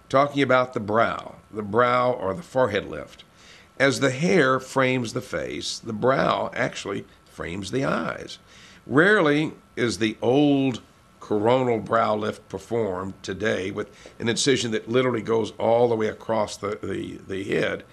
talking about the brow or the forehead lift. As the hair frames the face, the brow actually frames the eyes. Rarely is the old coronal brow lift performed today with an incision that literally goes all the way across the head.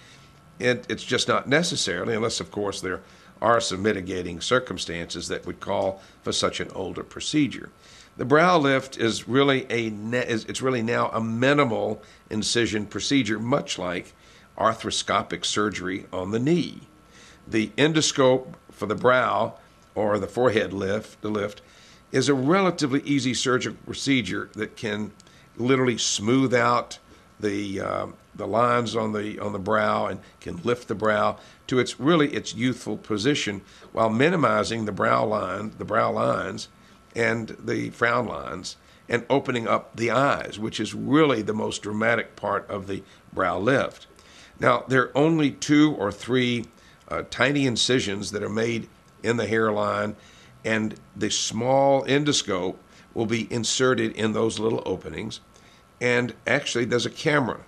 It's just not necessarily, unless, of course, there are some mitigating circumstances that would call for such an older procedure. The brow lift is really it's really now a minimal incision procedure, much like arthroscopic surgery on the knee. The endoscope for the brow or the forehead lift is a relatively easy surgical procedure that can literally smooth out the lines on the brow and can lift the brow to its youthful position while minimizing the brow lines and the frown lines and opening up the eyes, which is really the most dramatic part of the brow lift. Now, there are only 2 or 3 tiny incisions that are made in the hairline, and the small endoscope will be inserted in those little openings. And actually, there's a camera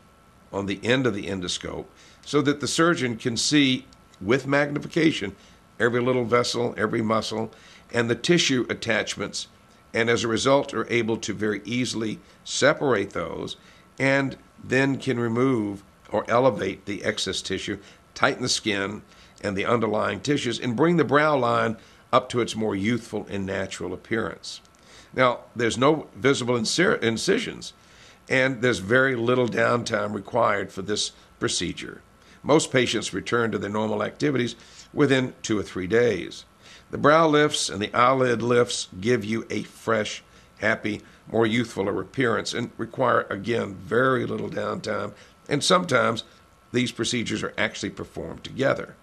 on the end of the endoscope so that the surgeon can see with magnification every little vessel, every muscle, and the tissue attachments, and as a result are able to very easily separate those and then can remove or elevate the excess tissue, tighten the skin and the underlying tissues, and bring the brow line up to its more youthful and natural appearance. Now, there's no visible incisions, and there's very little downtime required for this procedure. Most patients return to their normal activities within 2 or 3 days. The brow lifts and the eyelid lifts give you a fresh, happy, more youthful appearance and require, again, very little downtime, and sometimes these procedures are actually performed together.